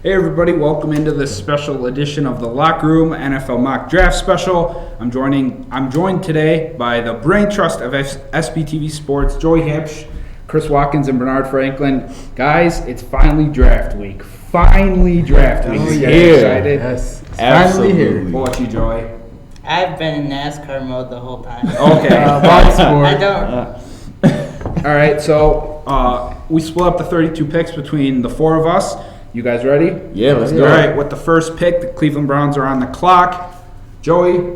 Hey everybody, welcome into this special edition of the Locker Room NFL Mock Draft Special. I'm joined today by the brain trust of SBTV Sports, Joey Huebsch, Chris Watkins, and Bernard Franklin. Guys, it's finally draft week. Finally draft week. Oh, You yeah. guys excited? Yes, it's Absolutely. finally here. What about you, Joey? I've been in NASCAR mode the whole time. Okay. I don't. All right, so we split up the 32 picks between the four of us. You guys ready? Yeah, let's All go. right, with the first pick, the Cleveland Browns are on the clock. Joey,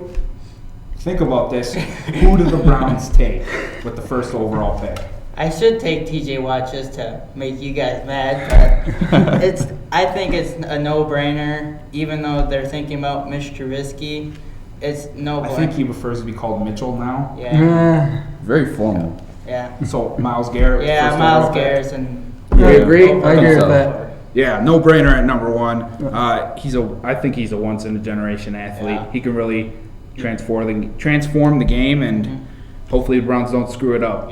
think about this. Who do the Browns take with the first overall pick? I should take TJ Watt just to make you guys mad, but I think it's a no-brainer. Even though they're thinking about Mitch Trubisky, it's no. I think he prefers to be called Mitchell now. Yeah. Very formal. Yeah. So Myles Garrett. Yeah, first Myles overall pick. Garrett and. You agree? I agree with that. Yeah, no brainer at number one. I think he's a once in a generation athlete. Yeah. He can really transform the game, and hopefully the Browns don't screw it up.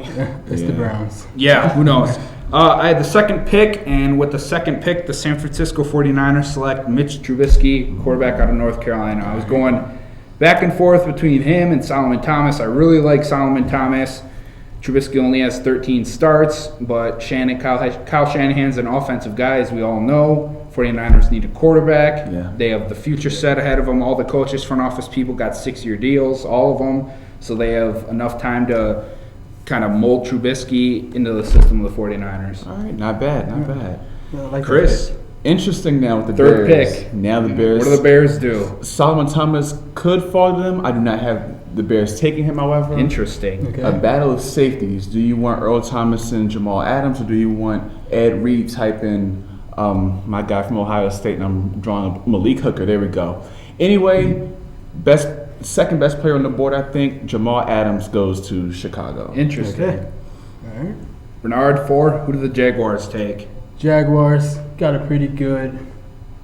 It's the Browns. Yeah, who knows? I had the second pick, and with the second pick, the San Francisco 49ers select Mitch Trubisky, quarterback out of North Carolina. I was going back and forth between him and Solomon Thomas. I really like Solomon Thomas. Trubisky only has 13 starts, but Kyle Shanahan's an offensive guy, as we all know. 49ers need a quarterback. Yeah. They have the future set ahead of them. All the coaches, front office people got 6-year deals, all of them. So they have enough time to kind of mold Trubisky into the system of the 49ers. All right, not bad, not bad. Yeah, I like Chris, Interesting now with the Third Bears. pick. Now the Bears. what do the Bears do? Solomon Thomas could fall to them. I do not have the Bears taking him, however. Interesting. Okay. A battle of safeties. Do you want Earl Thomas and Jamal Adams, or do you want Ed Reed type in my guy from Ohio State, and I'm drawing Malik Hooker. There we go. Anyway, second best player on the board, I think, Jamal Adams goes to Chicago. Interesting. Okay. All right. Bernard, 4. Who do the Jaguars take? Jaguars got a pretty good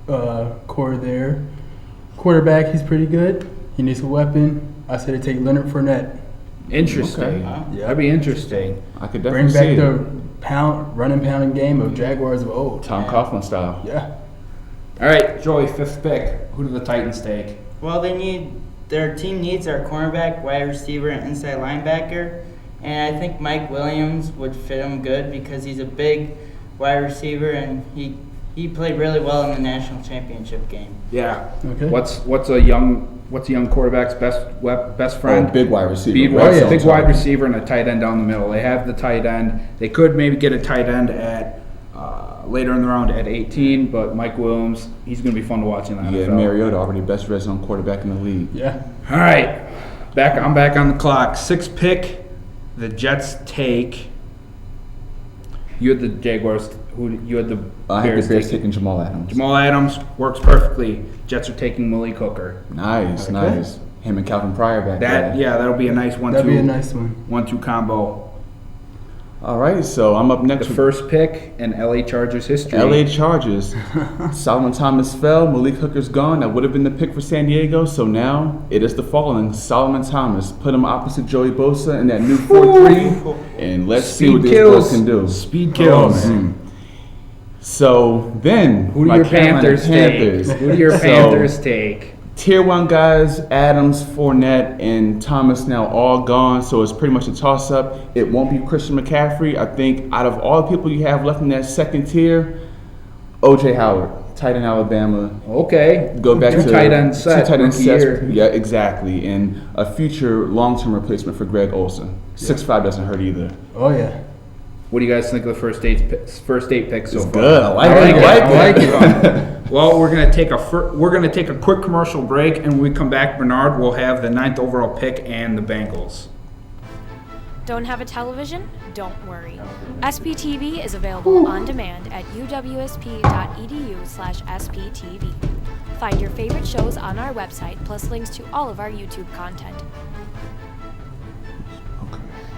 core there. Quarterback, he's pretty good. He needs a weapon. I said to take Leonard Fournette. Interesting. Okay. Yeah. That'd be interesting. I could Bring definitely see back it. the running pounding game of Jaguars of old. Tom Coughlin style. Yeah. All right, Joey, 5th pick. Who do the Titans take? Well, their team needs our cornerback, wide receiver, and inside linebacker. And I think Mike Williams would fit him good because he's a big wide receiver and he played really well in the national championship game. Yeah. Okay. What's a young quarterback's best friend? Oh, big wide receiver. Big, Right, big so- wide receiver and a tight end down the middle. They have the tight end. They could maybe get a tight end at later in the round at 18, but Mike Williams, he's going to be fun to watch in the Yeah, NFL. Mariota, already best red zone quarterback in the league. Yeah. All right, I'm back on the clock. 6th pick, the Jets take. You had the Jaguars. You had the I have Bears the Bears taking. taking Jamal Adams. Jamal Adams works perfectly. Jets are taking Malik Hooker. Nice, Okay. nice. Him and Calvin Pryor back there. That'll be a nice 1-2. That'd be a nice one. 1-2 combo. All right, so I'm up next The with first pick in LA Chargers history. LA Chargers. Solomon Thomas fell. Malik Hooker's gone. That would have been the pick for San Diego. So now it is the following. Solomon Thomas. Put him opposite Joey Bosa in that new 4-3. And let's see what this boy can do. Speed kills. man. So then, Who do my your Carolina Panthers take? Who do your So, Panthers take? Tier 1 guys, Adams, Fournette, and Thomas now all gone, so it's pretty much a toss-up. It won't be Christian McCaffrey. I think out of all the people you have left in that second tier, O.J. Howard, tight end Alabama. Okay. Go back Two to tight end set. two tight end rookie sets. year. Yeah, exactly. And a future long-term replacement for Greg Olsen. 6'5" doesn't hurt either. Oh, yeah. What do you guys think of the first eight picks so It's far? good. I like it. Well, we're gonna take a quick commercial break, and when we come back, Bernard will have the 9th overall pick and the Bengals. Don't have a television? Don't worry. SPTV is available on demand at uwsp.edu/SPTV. Find your favorite shows on our website, plus links to all of our YouTube content.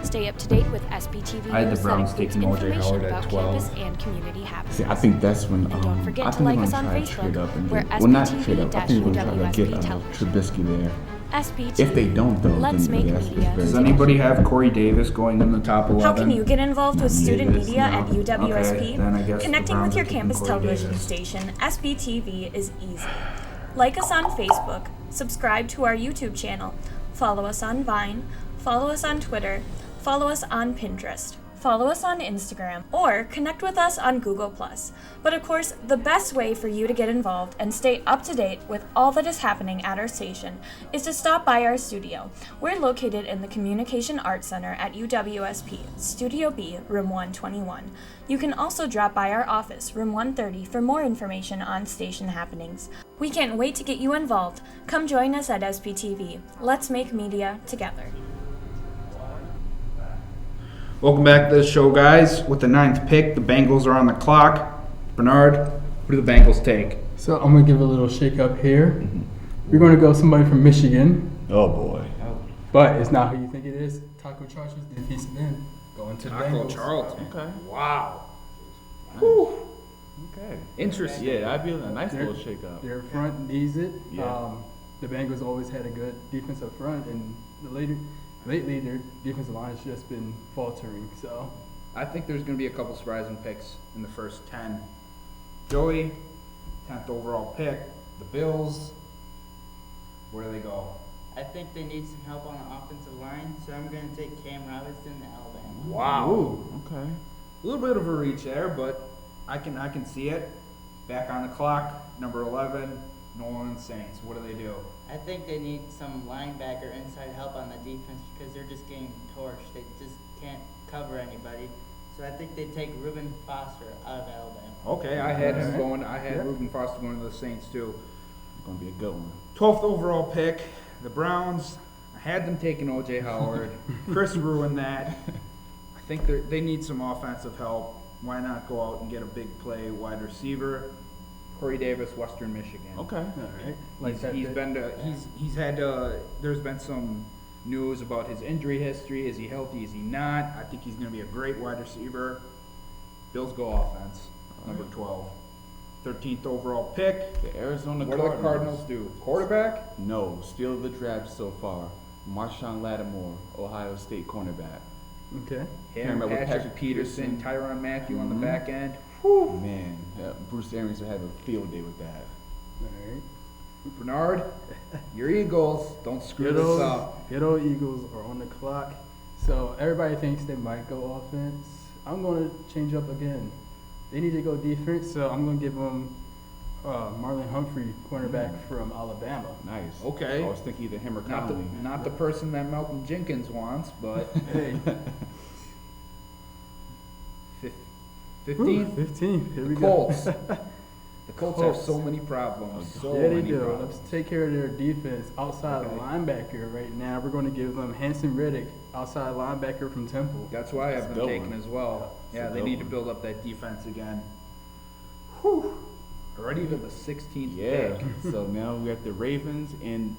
Stay up to date with SPTV I had the news that Browns includes taking O.J. information Howard at about 12. campus and community habits. See, I think that's when. And don't forget I to think like we're us gonna on try to Facebook, trade up and where get, well, not SPTV trade up. I think we're gonna try to get television. Trubisky there. SPTV. If they don't, though, Let's then make that's media. very- Does anybody have Corey Davis going in the top 11? How can you get involved with student Davis, media no. at UWSP? Okay, then I guess the Connecting Browns with your are taking campus Corey television Davis. station, SBTV, is easy. Like us on Facebook, subscribe to our YouTube channel, follow us on Vine, follow us on Twitter, follow us on Pinterest, follow us on Instagram, or connect with us on Google+. But of course, the best way for you to get involved and stay up to date with all that is happening at our station is to stop by our studio. We're located in the Communication Arts Center at UWSP, Studio B, Room 121. You can also drop by our office, Room 130, for more information on station happenings. We can't wait to get you involved. Come join us at SPTV. Let's make media together. Welcome back to the show, guys. With the 9th pick, the Bengals are on the clock. Bernard, who do the Bengals take? So I'm going to give a little shake up here. We're going to go somebody from Michigan, Oh boy. but it's not who you think it is. Taco Charlton's defensive end going to the Taco Bengals. Charlton. Okay. Wow. Okay. Interesting. Yeah, that'd be a nice They're- little shake up. Their front needs it. Yeah. The Bengals always had a good defense up front, and lately their defensive line has just been faltering. So I think there's going to be a couple surprising picks in the first 10. Joey, 10th overall pick. The Bills, where do they go? I think they need some help on the offensive line, so I'm going to take Cam Robinson to Alabama. Wow. Ooh. Okay. A little bit of a reach there, but I can see it. Back on the clock, number 11, New Orleans Saints. What do they do? I think they need some linebacker inside help on the defense because they're just getting torched. They just can't cover anybody. So I think they take Reuben Foster out of Alabama. Okay, I had him Alright. going. I had Yeah. Reuben Foster going to the Saints too. Gonna be a good one. 12th overall pick, the Browns. I had them taking O.J. Howard. Chris ruined that. I think they need some offensive help. Why not go out and get a big play wide receiver? Corey Davis, Western Michigan. Okay. all right, There's been some news about his injury history. Is he healthy? Is he not? I think he's going to be a great wide receiver. Bills go offense, number 12. 13th overall pick. The Arizona What do the Cardinals do? Quarterback? No, steal of the draft so far. Marshawn Lattimore, Ohio State cornerback. Okay. Him, Patrick with Patrick Peterson. Peterson, Tyrann Mathieu on the Mhm. back end. Man, Bruce Arians would have a field day with that. All right. Bernard, your Eagles. Don't screw Good this old, up. good old Eagles are on the clock. So everybody thinks they might go offense. I'm going to change up again. They need to go defense, so I'm going to give them Marlon Humphrey, cornerback from Alabama. Nice. Okay. I was thinking either him or Conley. Not the person that Malcolm Jenkins wants, but Hey, 15th. 15. Here we Colts. go. The Colts have Colts. so many problems. So Yeah, they many do. problems. Let's take care of their defense. Outside Okay. linebacker right now, we're going to give them Hanson Reddick, outside linebacker from Temple. That's why I've That's a been good taking one. as well. That's Yeah, a they good need to one. build up that defense again. Whew. Already to the 16th Yeah. pick. So now we got the Ravens, and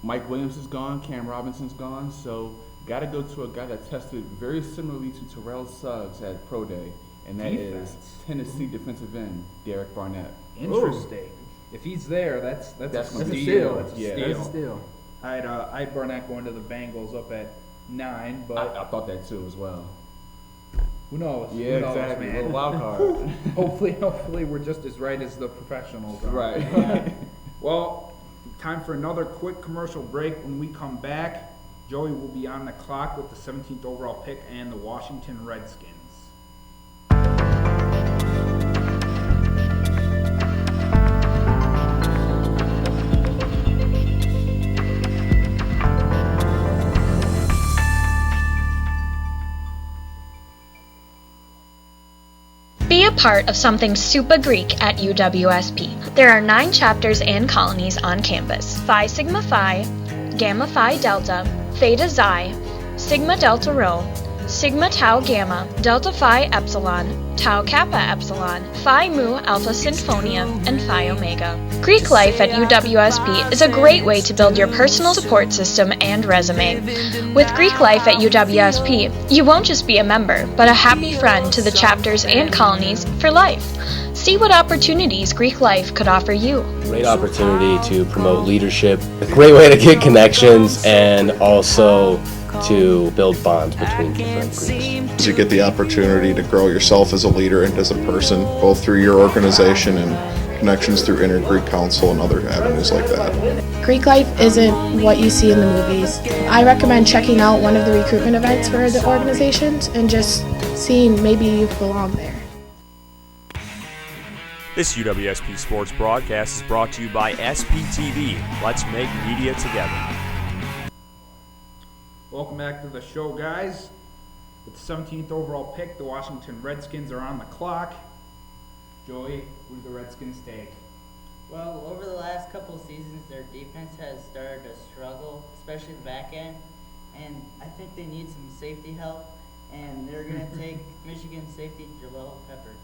Mike Williams is gone, Cam Robinson's gone. So got to go to a guy that tested very similarly to Terrell Suggs at Pro Day, and that is Defense. Tennessee defensive end Derek Barnett. Interesting. If he's there, that's That's a a steal. steal. That's a Yeah. steal. That's still. I had Barnett going to the Bengals up at 9, but I thought that too as well. who knows? Yeah, Who knows, exactly. man? Little wild card. hopefully we're just as right as the professionals are. Right. Well, time for another quick commercial break. When we come back, Joey will be on the clock with the 17th overall pick and the Washington Redskins. Be a part of something super Greek at UWSP. There are 9 chapters and colonies on campus: Phi Sigma Phi, Gamma Phi Delta, Theta Xi, Sigma Delta Rho, Sigma Tau Gamma, Delta Phi Epsilon, Tau Kappa Epsilon, Phi Mu Alpha Sinfonia, and Phi Omega. Greek life at UWSP is a great way to build your personal support system and resume. With Greek life at UWSP, you won't just be a member, but a happy friend to the chapters and colonies for life. See what opportunities Greek life could offer you. Great opportunity to promote leadership, a great way to get connections, and also to build bonds between different groups. You get the opportunity to grow yourself as a leader and as a person, both through your organization and connections through Inter-Greek Council and other avenues like that. Greek life isn't what you see in the movies. I recommend checking out one of the recruitment events for the organizations and just seeing maybe you belong there. This UWSP Sports broadcast is brought to you by SPTV. Let's make media together. Welcome back to the show, guys. With the 17th overall pick, the Washington Redskins are on the clock. Joey, who do the Redskins take? Well, over the last couple of seasons, their defense has started to struggle, especially the back end. And I think they need some safety help. And they're going to take Michigan safety Jabril Peppers.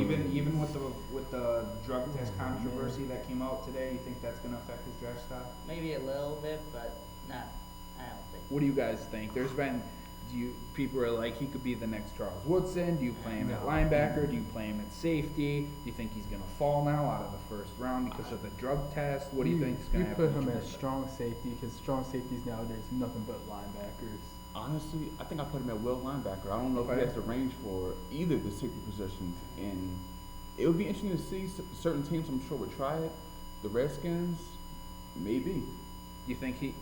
Even with the drug test controversy that came out today, you think that's going to affect his draft stock? Maybe a little bit, but not. I don't think. What do you guys think? People are like, he could be the next Charles Woodson. Do you play him at linebacker? Do you play him at safety? Do you think he's going to fall now out of the first round because of the drug test? What do you think is going to happen? You put him at strong safety because strong safeties nowadays nothing but linebackers. Honestly, I think I put him at will linebacker. I don't know if he has the range for either of the safety positions, and it would be interesting to see certain teams. I'm sure would try it. The Redskins, maybe. Do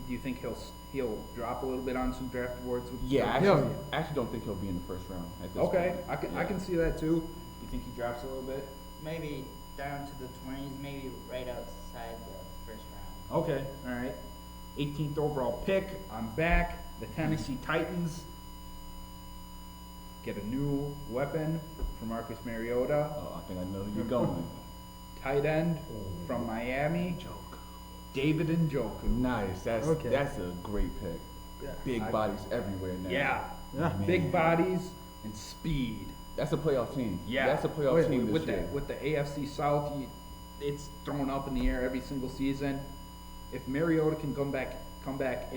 you think he'll drop a little bit on some draft boards? I actually don't think he'll be in the first round at this point. I can see that too. You think he drops a little bit? Maybe down to the 20s, maybe right outside the first round. Okay, all right. 18th overall pick. I'm back. The Tennessee Titans get a new weapon from Marcus Mariota. Oh, I think I know who you're going. Tight end from Miami. David Njoku. Nice. That's a great pick. Yeah. Big bodies everywhere now. Yeah. Big bodies and speed. That's a playoff team. Yeah. That's a playoff team with this year. With the AFC South, it's thrown up in the air every single season. If Mariota can come back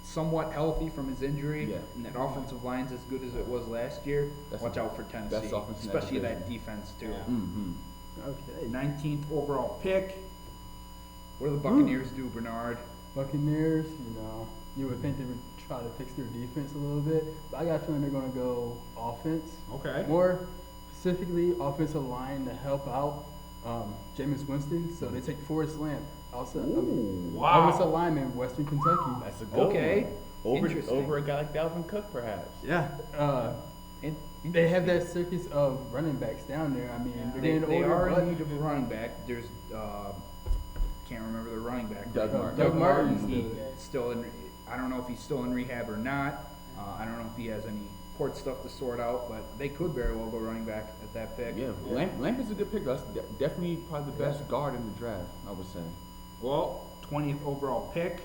somewhat healthy from his injury, and that offensive line's as good as it was last year, watch out for Tennessee, especially that defense too. Yeah. Mm-hmm. Okay. 19th overall pick. What do the Buccaneers do, Bernard? Buccaneers, you would think they would try to fix their defense a little bit, but I got a feeling they're going to go offense. Okay. More specifically, offensive line to help out Jameis Winston. So they take Forrest Lamp, offensive lineman, Western Kentucky. That's a good one. Interesting. Over a guy like Dalvin Cook, perhaps. Yeah. They have that circus of running backs down there. I mean, they are in need of a running back. There's can't remember the running back. Doug Martin. He's still in. I don't know if he's still in rehab or not. I don't know if he has any court stuff to sort out, but they could very well go running back at that pick. Yeah, Lamp is a good pick. That's definitely probably the best guard in the draft, I would say. Well, 20th overall pick.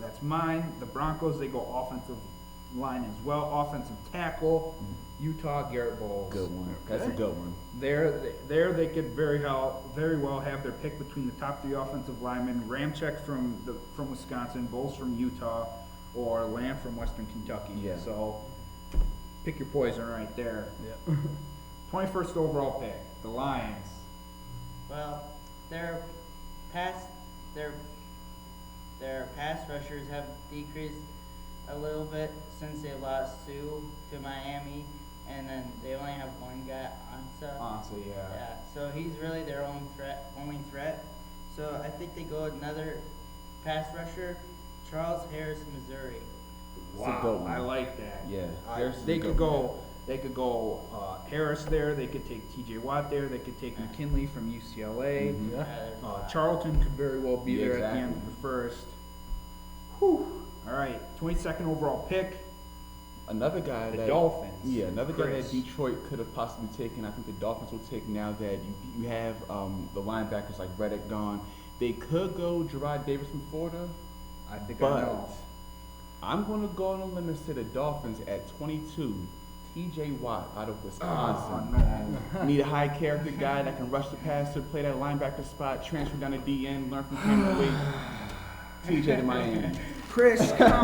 That's mine. The Broncos, they go offensive line as well. Offensive tackle, Utah, Garrett Bowles. Good one. That's a good one. There they could very well have their pick between the top three offensive linemen: Ramczyk from Wisconsin, Bowles from Utah, or Lamb from Western Kentucky. Yeah. So pick your poison right there. Yeah. 21st overall pick, the Lions. Well, their pass rushers have decreased a little bit since they lost Sue to Miami, and then they only have one guy, Ansa. Yeah, so he's really their only threat. So I think they go another pass rusher, Charles Harris, Missouri. Wow, I like that. Yeah, they could go Harris there. They could take T.J. Watt there. They could take McKinley from UCLA. Mm-hmm. Charlton could very well be there at the end of the first. Whew. All right, 22nd overall pick. Another guy the Dolphins. Yeah, another guy that Detroit could have possibly taken. I think the Dolphins will take now that you have the linebackers like Reddick gone. They could go Gerard Davis from Florida. I know. I'm going to go on a limb and say the Dolphins at 22. T.J. Watt out of Wisconsin. Oh, no. Need a high character guy that can rush the passer, play that linebacker spot, transfer down to DN, learn from Cameron Wade. T.J. to Miami. Chris, come on.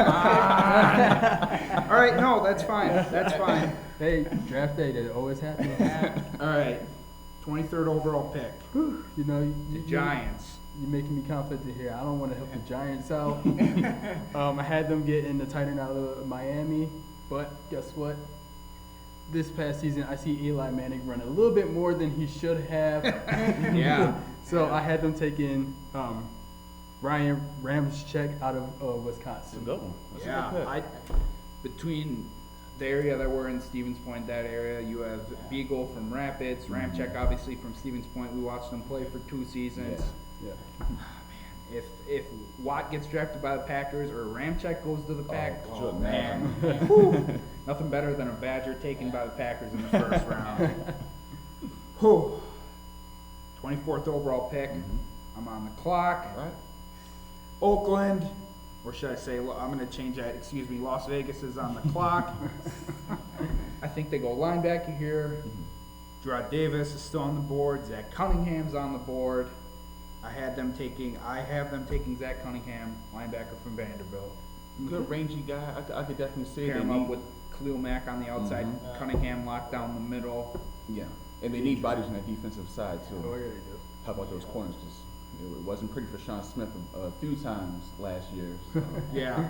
All right, no, that's fine. That's fine. Hey, draft day, that always happens. All right, 23rd overall pick. You know, The Giants. You're making me confident here. I don't want to help the Giants out. I had them get in the tight end out of Miami, but guess what? This past season, I see Eli Manning run a little bit more than he should have. Yeah. So I had them taking Ryan Ramczyk out of Wisconsin. Good one. That's a Yeah, good pick. between the area that we're in, Stevens Point, that area, you have Beagle from Rapids, Ramczyk obviously from Stevens Point. We watched them play for 2 seasons. Yeah. If Watt gets drafted by the Packers or Ramczyk goes to the Packers, could you man, imagine? whew, nothing better than a Badger taken by the Packers in the first round. Whew. 24th overall pick. I'm on the clock. All right. Oakland, or should I say, I'm going to change that, excuse me, Las Vegas is on the clock. I think they go linebacker here. Gerard Davis is still on the board. Zach Cunningham's on the board. I have them taking Zach Cunningham, linebacker from Vanderbilt. Good rangy guy. I could definitely say Pair they him up need. with Khalil Mack on the outside, Cunningham locked down the middle. Yeah, and they need bodies on that defensive side too. Oh, yeah, they do. How about those corners? Just it wasn't pretty for Sean Smith a few times last year. So. Yeah.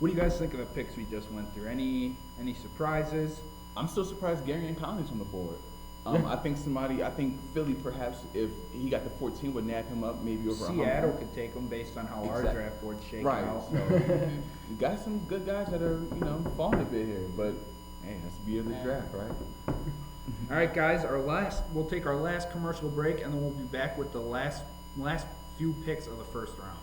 What do you guys think of the picks we just went through? Any surprises? I'm still surprised Gary and Conley's on the board. I think Philly perhaps if he got the 14 would nab him up maybe over Seattle could take them based on how our draft board's shaking Right. out. So you got some good guys that are falling a bit here, but hey, that's the beauty of the draft, right? All right, guys. We'll take our last commercial break, and then we'll be back with the last few picks of the first round.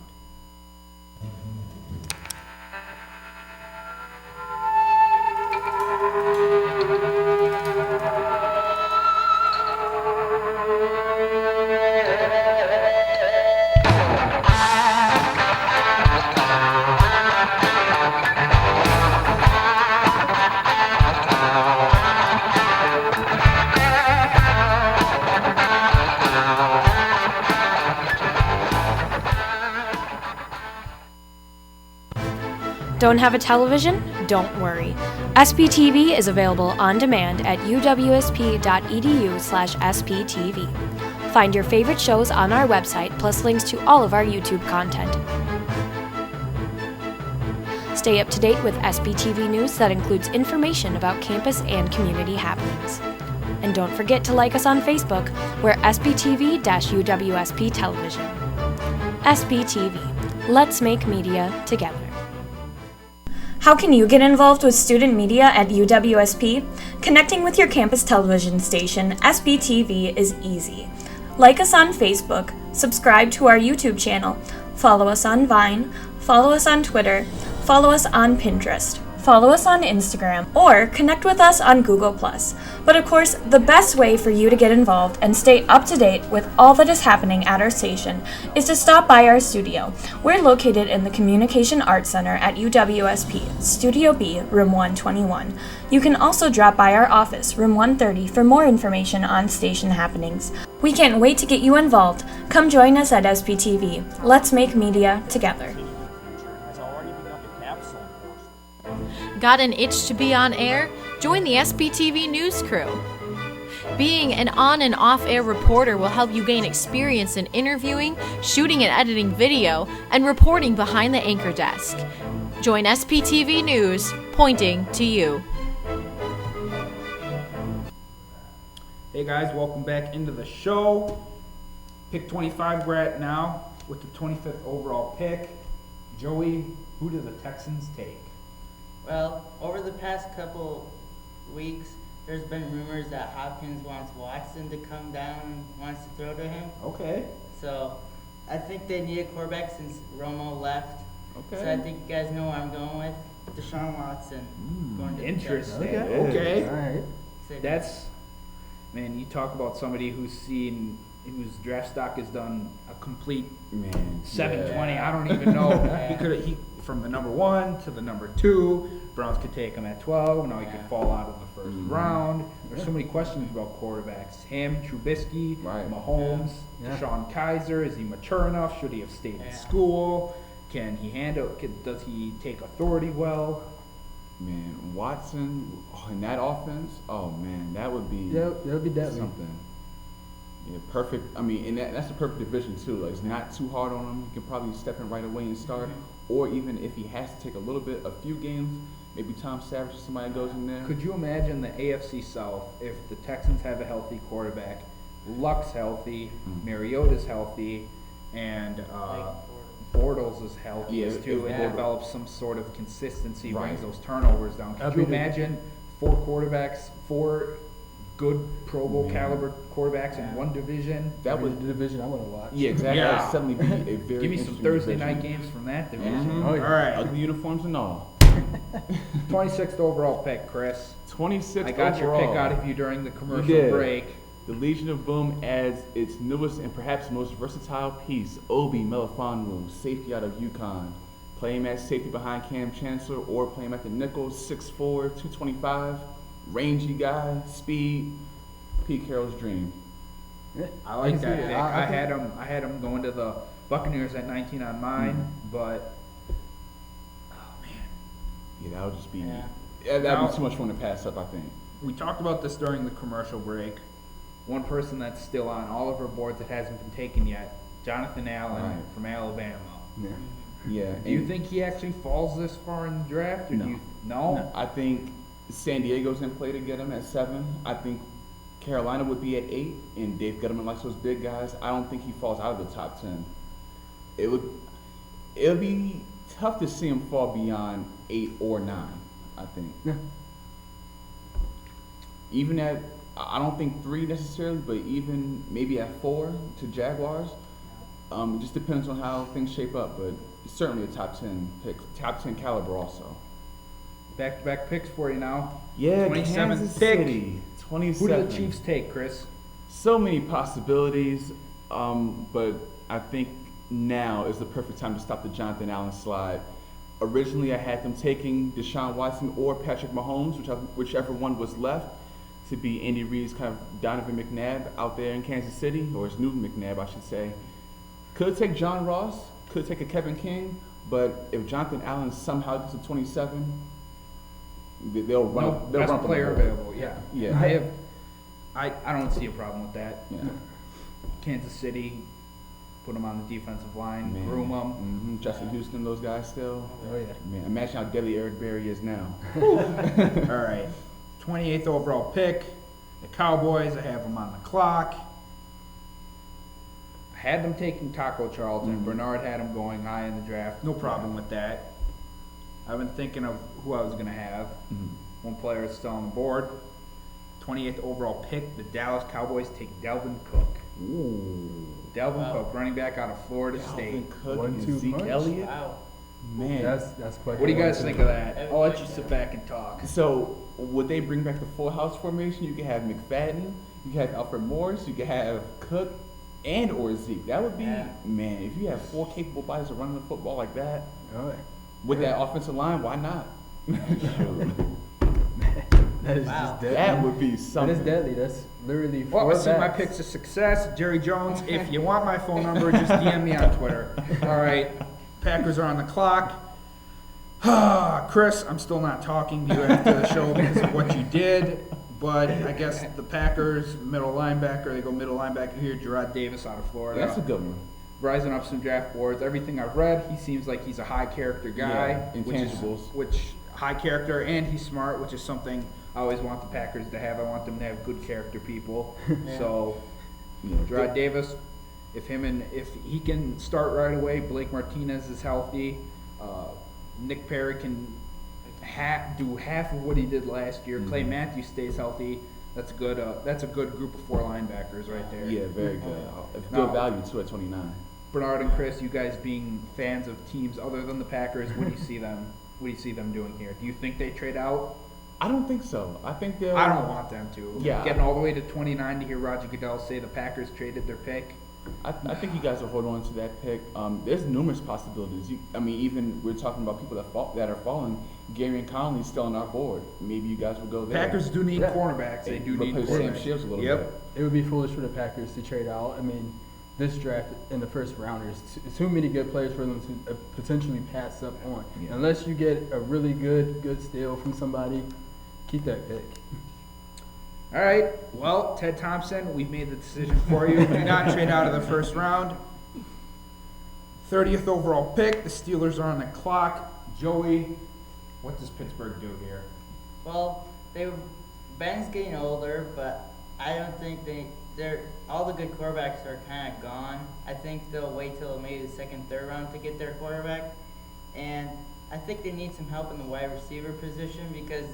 Don't have a television? Don't worry. SPTV is available on demand at uwsp.edu/SPTV. Find your favorite shows on our website, plus links to all of our YouTube content. Stay up to date with SPTV news that includes information about campus and community happenings. And don't forget to like us on Facebook, we're SPTV-UWSP Television. SPTV. Let's make media together. How can you get involved with student media at UWSP? Connecting with your campus television station, SPTV, is easy. Like us on Facebook, subscribe to our YouTube channel, follow us on Vine, follow us on Twitter, follow us on Pinterest, follow us on Instagram, or connect with us on Google+. But of course, the best way for you to get involved and stay up to date with all that is happening at our station is to stop by our studio. We're located in the Communication Arts Center at UWSP, Studio B, Room 121. You can also drop by our office, Room 130, for more information on station happenings. We can't wait to get you involved. Come join us at SPTV. Let's make media together. Got an itch to be on air? Join the SPTV News crew. Being an on and off air reporter will help you gain experience in interviewing, shooting and editing video, and reporting behind the anchor desk. Join SPTV News, pointing to you. Hey guys, welcome back into the show. Pick 25 we're at now with the 25th overall pick. Joey, who do the Texans take? Well, over the past couple weeks, there's been rumors that Hopkins wants Watson to come down and wants to throw to him. Okay. So I think they need a quarterback since Romo left. Okay. So I think you guys know where I'm going with. Deshaun Watson. Going to the Interesting. Texans. Okay. All right. That's, man, you talk about somebody who's seen whose draft stock has done a complete Man, 720. I don't even know. He from the number 1 to the number 2. Browns could take him at 12. Now he could fall out of the first round. There's so many questions about quarterbacks. Him, Trubisky, Mahomes, Deshaun Kaiser. Is he mature enough? Should he have stayed in school? Can he handle? Does he take authority well? Man, Watson in that offense. Oh man, that would be that would be deadly. Something. Yeah, perfect. I mean, and that's a perfect division too. Like, it's not too hard on him. He can probably step in right away and start. Or even if he has to take a few games, maybe Tom Savage or somebody goes in there. Could you imagine the AFC South if the Texans have a healthy quarterback, Luck's healthy, Mariota's healthy, and Bortles is healthy too, and develops some sort of consistency, brings those turnovers down. Could you imagine 4 quarterbacks, 4 good Pro Bowl caliber quarterbacks in one division? That was the division I want to watch. Yeah, exactly. That would suddenly be a very Give me some Thursday night games from that division. Oh, yeah. All right. Ugly uniforms and all. 26th overall pick, Chris. 26th I got overall. your pick out of you during the commercial break. The Legion of Boom adds its newest and perhaps most versatile piece, Obi Melifonwu, safety out of UConn. Play him at safety behind Cam Chancellor or play him at the nickel, 6'4", 225. Rangy guy, speed, Pete Carroll's dream. I like that pick. I had him going to the Buccaneers at 19 on mine, but yeah, that would just be that'd be too much fun to pass up, I think. We talked about this during the commercial break. One person that's still on all of our boards that hasn't been taken yet, Jonathan Allen from Alabama. Yeah. Do you think he actually falls this far in the draft? Or no? I think San Diego's going to play to get him at 7. I think Carolina would be at 8, and Dave Gettleman likes those big guys. I don't think he falls out of the top 10. It would be tough to see him fall beyond 8 or 9, I think. Yeah. Even at, I don't think 3 necessarily, but even maybe at 4 to Jaguars. It just depends on how things shape up, but it's certainly a top 10 pick, top 10 caliber also. Back-to-back picks for you now. Yeah, 27th Kansas pick. City, 27. Who do the Chiefs take, Chris? So many possibilities, but I think now is the perfect time to stop the Jonathan Allen slide. Originally, I had them taking Deshaun Watson or Patrick Mahomes, whichever one was left, to be Andy Reid's kind of Donovan McNabb out there in Kansas City, or his new McNabb, I should say. Could take John Ross, could take a Kevin King, but if Jonathan Allen somehow gets to 27, they'll run. They'll best run player available. Yeah. I don't see a problem with that. Yeah. Kansas City, put them on the defensive line, Man. groom them. Justin Houston, those guys still. Oh yeah. Man, imagine how deadly Eric Berry is now. All right, 28th overall pick, the Cowboys. I have them on the clock. I had them taking Taco Charlton. Bernard had them going high in the draft. No problem with that. I've been thinking of who I was going to have. One player is still on the board. 28th overall pick, the Dallas Cowboys take Delvin Cook. Delvin Cook, running back out of Florida State. Cook and 1-2 Zeke punch. Elliott. Wow. Man, That's quite. What do you guys think of that? I'll let you sit back and talk. So would they bring back the full house formation? You could have McFadden, you could have Alfred Morris, you could have Cook and or Zeke. That would be man. If you have 4 capable bodies running the football like that, with that offensive line, why not? That is just deadly. That would be something. That is deadly. That's literally Well, 4 I see my backs. picks a success. Jerry Jones, if you want my phone number, just DM me on Twitter. All right, Packers are on the clock. Chris, I'm still not talking to you after the show because of what you did, but I guess the Packers, middle linebacker, they go middle linebacker here, Gerard Davis out of Florida. That's a good one. Rising up some draft boards. Everything I've read, he seems like he's a high character guy. Yeah, intangibles. Which high character, and he's smart, which is something I always want the Packers to have. I want them to have good character people. So, Gerard Davis, if he can start right away, Blake Martinez is healthy. Nick Perry can do half of what he did last year. Clay Matthews stays healthy. That's good. That's a good group of 4 linebackers right there. Yeah, very good. Now, Good value too at 29. Bernard and Chris, you guys being fans of teams other than the Packers, what do you see them? What do you see them doing here? Do you think they trade out I don't think so. I think they'll. I don't want them to. Yeah. Getting all the way to 29 to hear Roger Goodell say the Packers traded their pick. I think you guys will hold on to that pick. There's numerous possibilities. Even we're talking about people that are falling. Gary and Conley's still on our board. Maybe you guys will go there. Packers do need cornerbacks. They do need replace Sam cornerbacks. Shields a little bit. It would be foolish for the Packers to trade out. I mean, this draft in the first round, there's too many good players for them to potentially pass up on. Yeah. Unless you get a really good steal from somebody, keep that pick. All right. Well, Ted Thompson, we've made the decision for you. Do not trade out of the first round. 30th overall pick. The Steelers are on the clock. Joey, what does Pittsburgh do here? Well, Ben's getting older, but I don't think they're all the good quarterbacks are kind of gone. I think they'll wait till maybe the second, third round to get their quarterback, and I think they need some help in the wide receiver position because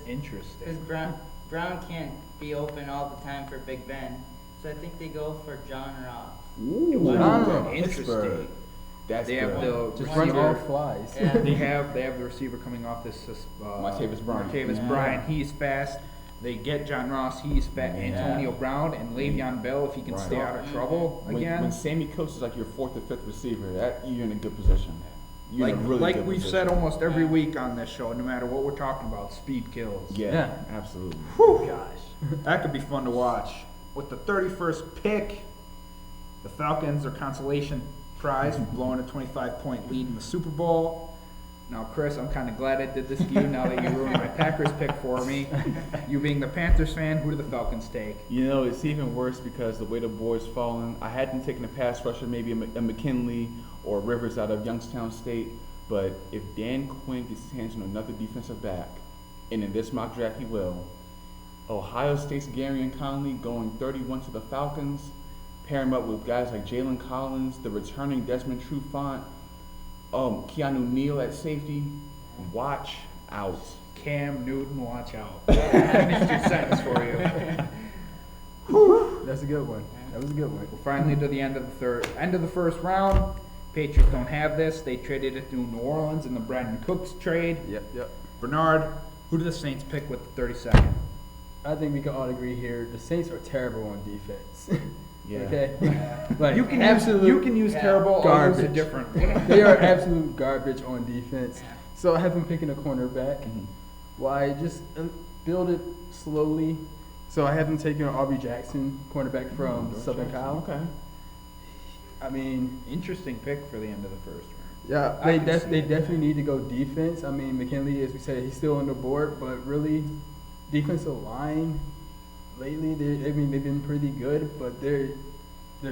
Brown can't be open all the time for Big Ben, so I think they go for John Ross. Ooh, Interesting. That's they good. have the Just receiver. run all flies. Yeah. They have the receiver coming off this. Martavis Bryant. Martavis Bryant. He's fast. They get John Ross. He's fast. Yeah. Antonio Brown and Le'Veon Bell. If he can stay out of trouble again. When Sammy Coates is like your fourth or fifth receiver, you're in a good position. You're in a really like good we've position. said almost every week on this show, no matter what we're talking about, speed kills. Yeah, absolutely. Whew. Gosh, that could be fun to watch. With the 31st pick, the Falcons are consolation prize for blowing a 25-point lead in the Super Bowl. Now, Chris, I'm kind of glad I did this to you now that you ruined my Packers pick for me. You being the Panthers fan, who do the Falcons take? You know, it's even worse because the way the board's falling, I hadn't taken a pass rusher, maybe a McKinley or Rivers out of Youngstown State, but if Dan Quinn gets his hands on another defensive back, and in this mock draft he will, Ohio State's Gary and Conley going 31 to the Falcons, pair him up with guys like Jalen Collins, the returning Desmond Trufant, Keanu Neal at safety. Watch out. Cam Newton, watch out. Finished your sentence for you. That's a good one. That was a good one. We're finally to the end of the first round. Patriots don't have this. They traded it to New Orleans in the Brandon Cooks trade. Yep. Bernard, who do the Saints pick with the 32nd? I think we can all agree here. The Saints are terrible on defense. Yeah. Okay. Like You can use terrible or use a garbage. different one. They are absolute garbage on defense. So I have them picking a cornerback. Mhm. Why just build it slowly? So I have them taking Aubrey Jackson, cornerback from Southern Cal. Okay. I mean, Interesting pick for the end of the first round. yeah, I they can see definitely need to go defense. I mean, McKinley, as we said, he's still on the board, but really, defensive line lately, they've been pretty good, but their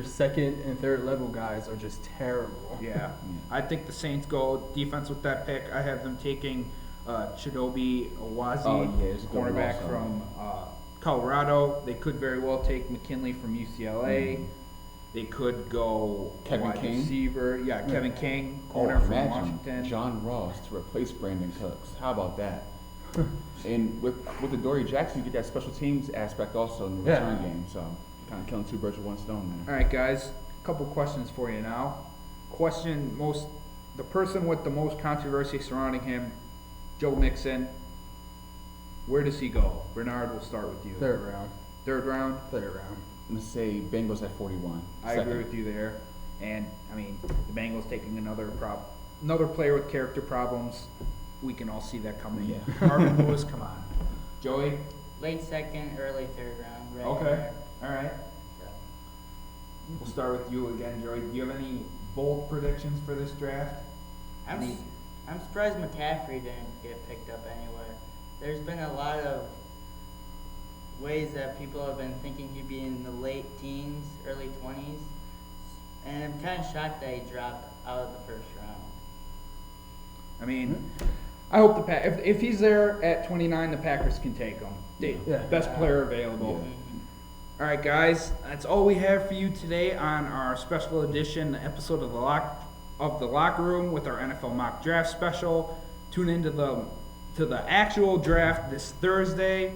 second and third level guys are just terrible. Yeah. I think the Saints go defense with that pick. I have them taking Chidobe Owazi, Oh, yeah, it's a good one cornerback also. from Colorado. They could very well take McKinley from UCLA. They could go Kevin wide King? receiver. Yeah, Kevin King, corner from imagine Washington. John Ross to replace Brandon Cooks. How about that? And with the Dory Jackson, you get that special teams aspect also in the return game. So kind of killing two birds with one stone there. All right, guys. A couple questions for you now. The person with the most controversy surrounding him, Joe Mixon. Where does he go? Bernard, we'll start with you. Third round. Third round. I'm gonna say Bengals at 41. I agree with you there. And I mean, the Bengals taking another player with character problems. We can all see that coming. Yeah. Marvin Lewis, come on. Joey. Late second, early third round. Right Okay. there. All right. We'll start with you again, Joey. Do you have any bold predictions for this draft? I'm surprised McCaffrey didn't get picked up anywhere. There's been a lot of ways that people have been thinking he'd be in the late teens, early 20s, and I'm kind of shocked that he dropped out of the first round. I mean, I hope if he's there at 29, the Packers can take him. Best player available. Yeah. All right, guys, that's all we have for you today on our special edition episode of the Locker Room with our NFL mock draft special. Tune into the actual draft this Thursday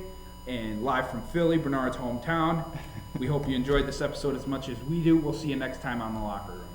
and live from Philly, Bernard's hometown. We hope you enjoyed this episode as much as we do. We'll see you next time on the Locker Room.